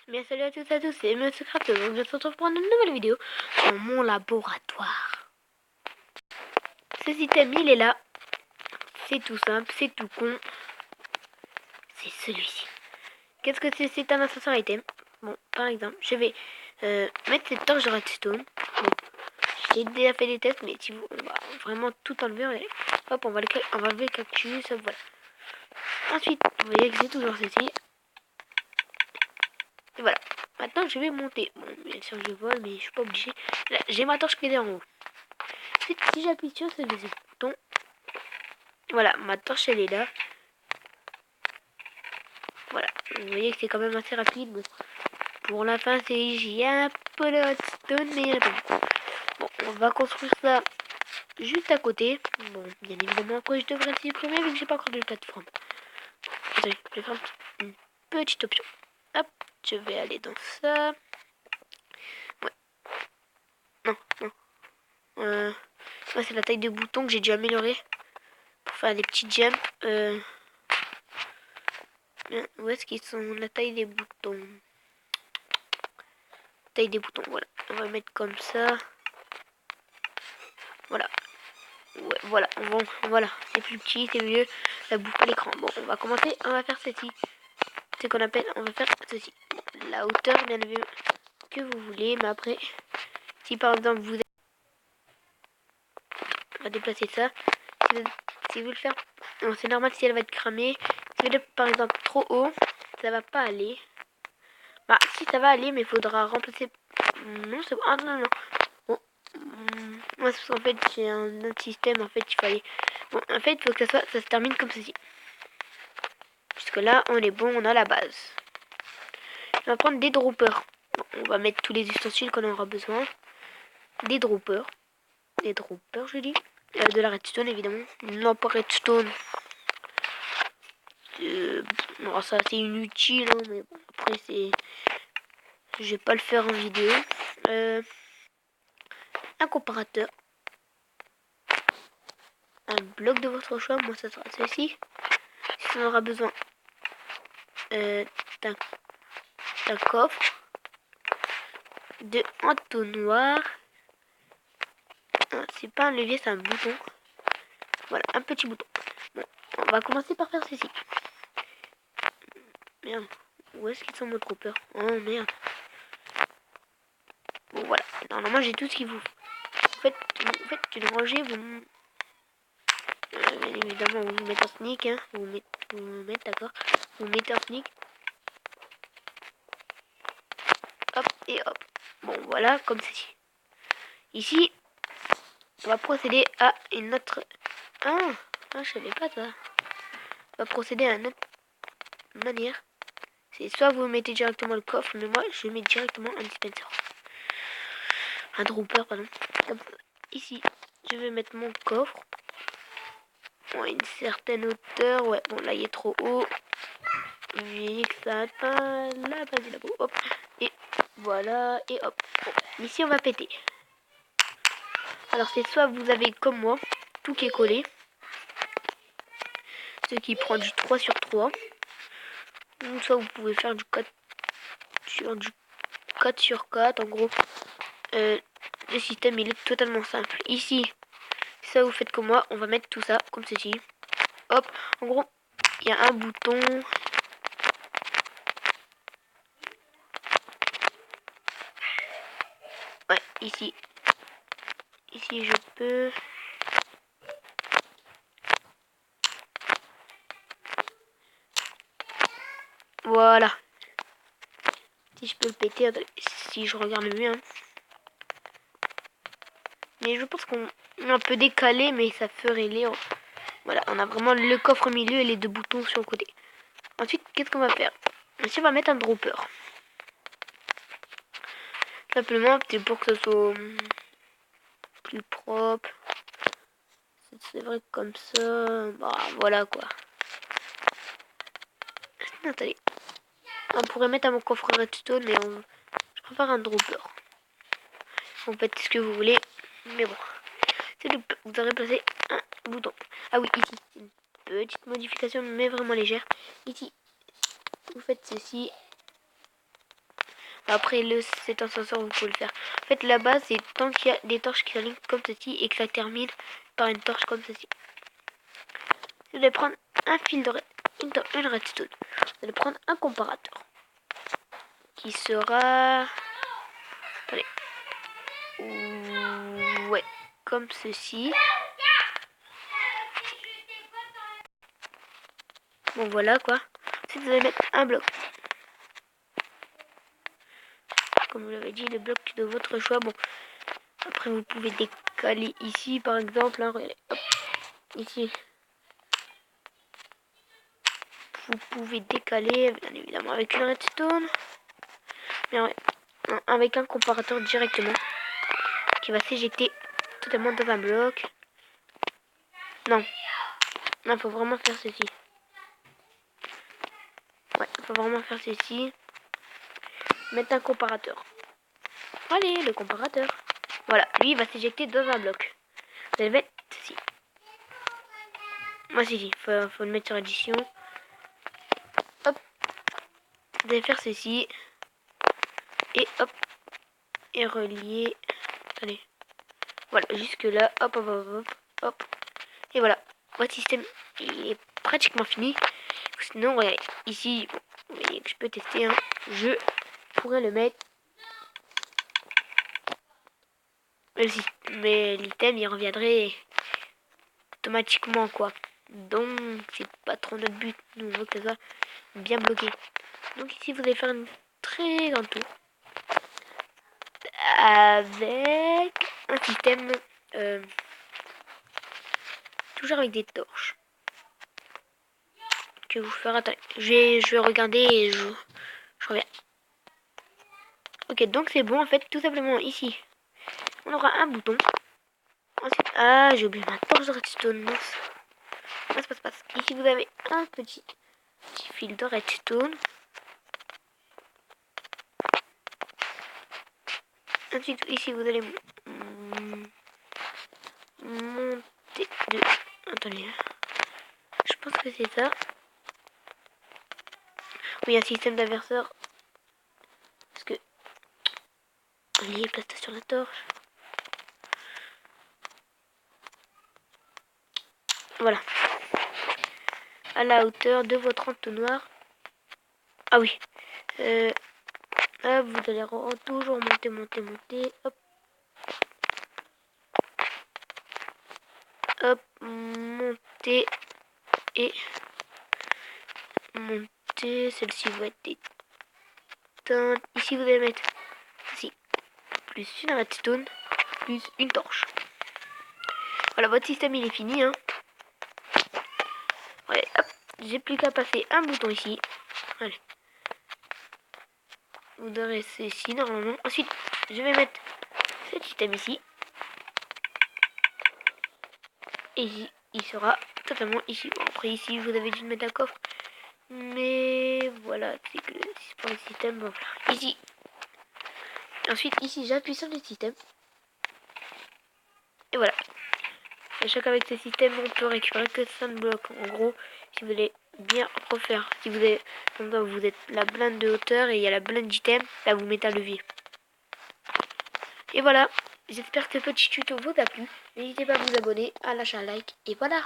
Bien salut à tous et à tous, c'est Monsieur Craft, donc je se retrouve pour une nouvelle vidéo dans mon laboratoire. Ce système il est là, c'est tout simple, c'est tout con, c'est celui-ci. Qu'est-ce que c'est un ascenseur item? Bon, par exemple, je vais mettre cette torche de redstone. Bon, j'ai déjà fait des tests, mais si vous, on va vraiment tout enlever, regardez. Hop, on va enlever le cactus, hop, voilà. Ensuite, vous voyez que c'est toujours ceci. Et voilà. Maintenant, je vais monter. Bon, bien sûr, je vole, mais je suis pas obligé. Là, j'ai ma torche qui est en haut. Ensuite, si j'appuie sur ce deuxième bouton, voilà, ma torche, elle est là. Voilà. Vous voyez que c'est quand même assez rapide. Bon, pour la fin, j'ai un peu de redstone, mais il y en a pas beaucoup. Bon, on va construire ça juste à côté. Bon, bien évidemment, après, je devrais le supprimer vu que j'ai pas encore de plateforme. Attendez, je vais faire une petite option. Hop, je vais aller dans ça. Ouais. Non, non. Ouais, c'est la taille de bouton que j'ai dû améliorer pour faire des petits jumps. Où est-ce qu'ils sont? La taille des boutons. Taille des boutons, voilà. On va mettre comme ça. Voilà. Ouais, voilà. Voilà. C'est plus petit, c'est mieux. Ça bouffe pas l'écran. Bon, on va commencer. On va faire ceci. C'est ce qu'on appelle. On va faire ceci. Bon, la hauteur, bien évidemment, que vous voulez. Mais après, si par exemple vous... On va déplacer ça. Si vous le faire... Non, c'est normal si elle va être cramée. Si vous le par exemple trop haut, ça va pas aller. Bah, si ça va aller, mais il faudra remplacer... Non, c'est bon. Ah, non, non. Bon. Moi, en fait, j'ai un autre système. En fait, il fallait... Bon, en fait, il faut que ça se termine comme ceci. Puisque là, on est bon, on a la base. On va prendre des droppers. Bon, on va mettre tous les ustensiles qu'on aura besoin. Des droppers. Des droppers, je dis. De la redstone, évidemment. Non, pas redstone. Non, ça, c'est inutile, hein, mais bon, après, c'est... Je vais pas le faire en vidéo. Un comparateur. Un bloc de votre choix. Moi, ça sera ceci. Si on aura besoin d'un coffre. De entonnoir. C'est pas un levier, c'est un bouton. Voilà, un petit bouton. Bon, on va commencer par faire ceci. Merde. Où est-ce qu'ils sont mes droppers? Oh merde. Bon, voilà. Normalement, j'ai tout ce qu'il vous faut. En fait, une rangée, vous... bien évidemment, vous mettez un sneak, hein. Vous mettez, d'accord. Vous mettez un sneak. Hop et hop. Bon, voilà, comme ceci. Ici, on va procéder à une autre... Ah, je savais pas ça. On va procéder à une autre manière. C'est soit vous mettez directement le coffre, mais moi, je mets directement un dispenser. Un dropper, pardon. Comme ça. Ici, je vais mettre mon coffre. Bon, à une certaine hauteur. Ouais, bon, là, il est trop haut. Vu que ça atteint la base du labo. Hop. Et voilà. Et hop. Bon, ici, on va péter. Alors, c'est soit vous avez, comme moi, tout qui est collé. Ce qui prend du 3 sur 3. Ou soit vous pouvez faire du 4 sur 4. En gros, le système, il est totalement simple. Ici, ça vous faites comme moi. On va mettre tout ça comme ceci. Hop. En gros, il y a un bouton. Ouais, ici. Ici, je peux... Voilà. Si je peux le péter, si je regarde mieux. Hein. Mais je pense qu'on est un peu décalé, mais ça ferait l'air. Voilà, on a vraiment le coffre au milieu et les deux boutons sur le côté. Ensuite, qu'est-ce qu'on va faire? Ici, on va mettre un dropper. Simplement, c'est pour que ce soit plus propre. C'est vrai que comme ça, bah voilà quoi. Attendez. On pourrait mettre à mon coffre redstone, mais je préfère un dropper. Vous faites ce que vous voulez, mais bon. Vous aurez placé un bouton. Ah oui, ici, une petite modification, mais vraiment légère. Ici, vous faites ceci. Après cet ascenseur, vous pouvez le faire. En fait, la base, c'est tant qu'il y a des torches qui s'alignent comme ceci et que ça termine par une torche comme ceci. Vous allez prendre un fil de une redstone. Vous allez prendre un comparateur qui sera... Attendez. Ouais, comme ceci. Bon, voilà quoi. Ensuite, vous allez mettre un bloc. Comme vous l'avez dit, le bloc de votre choix. Bon, après, vous pouvez décaler ici, par exemple. Hein, regardez, hop, ici. Vous pouvez décaler, bien évidemment, avec une redstone. Mais ouais, avec un comparateur directement. Qui va s'éjecter totalement dans un bloc. Non. Non, il faut vraiment faire ceci. Ouais, il faut vraiment faire ceci. Mettre un comparateur. Allez, le comparateur. Voilà, lui, il va s'éjecter dans un bloc. Vous allez mettre ceci. Moi, c'est dit. Faut le mettre sur addition. Hop. Vous allez faire ceci. Et hop. Et relier. Attendez. Voilà, jusque là. Hop, hop, hop, hop. Hop. Et voilà. Votre système, il est pratiquement fini. Sinon, regardez. Ici, bon, vous voyez que je peux tester. Hein. Je pourrais le mettre. Mais l'item, il reviendrait automatiquement, quoi. Donc, c'est pas trop notre but. Nous, on veut que ça soit bien bloqué. Donc, ici, vous allez faire une très grande tour. Avec un système... toujours avec des torches. Que vous faire... Attendez, je vais regarder et je reviens. Ok, donc c'est bon, en fait, tout simplement, ici. On aura un bouton. Ensuite, ah, j'ai oublié ma torche de redstone. Passe. Ici, vous avez un petit fil de redstone. Ensuite, ici, vous allez monter de... Attendez. Je pense que c'est ça. Oui, un système d'inverseur. Parce que... Allez, place sur la torche. Voilà. À la hauteur de votre entonnoir. Ah oui. Là, vous allez toujours monter. Hop. Hop. Monter. Et monter. Celle-ci va être éteinte. Ici, vous allez mettre ici. Plus une redstone. Plus une torche. Voilà, votre système, il est fini. Hein. Ouais, hop. J'ai plus qu'à passer un bouton ici. Allez. Vous aurez ceci normalement. Ensuite, je vais mettre cet système ici. Et ici, il sera totalement ici. Bon, après ici, vous avez dû mettre un coffre. Mais voilà, c'est que c'est pour le système. Bon, voilà. Ici. Ensuite, ici, j'appuie sur le système. Et voilà. Sachant qu'avec ce système, on peut récupérer que 5 blocs. En gros, si vous voulez bien refaire, si vous avez, vous êtes la blinde de hauteur et il y a la blinde d'item, là vous mettez un levier. Et voilà, j'espère que ce petit tuto vous a plu. N'hésitez pas à vous abonner, à lâcher un like, et voilà.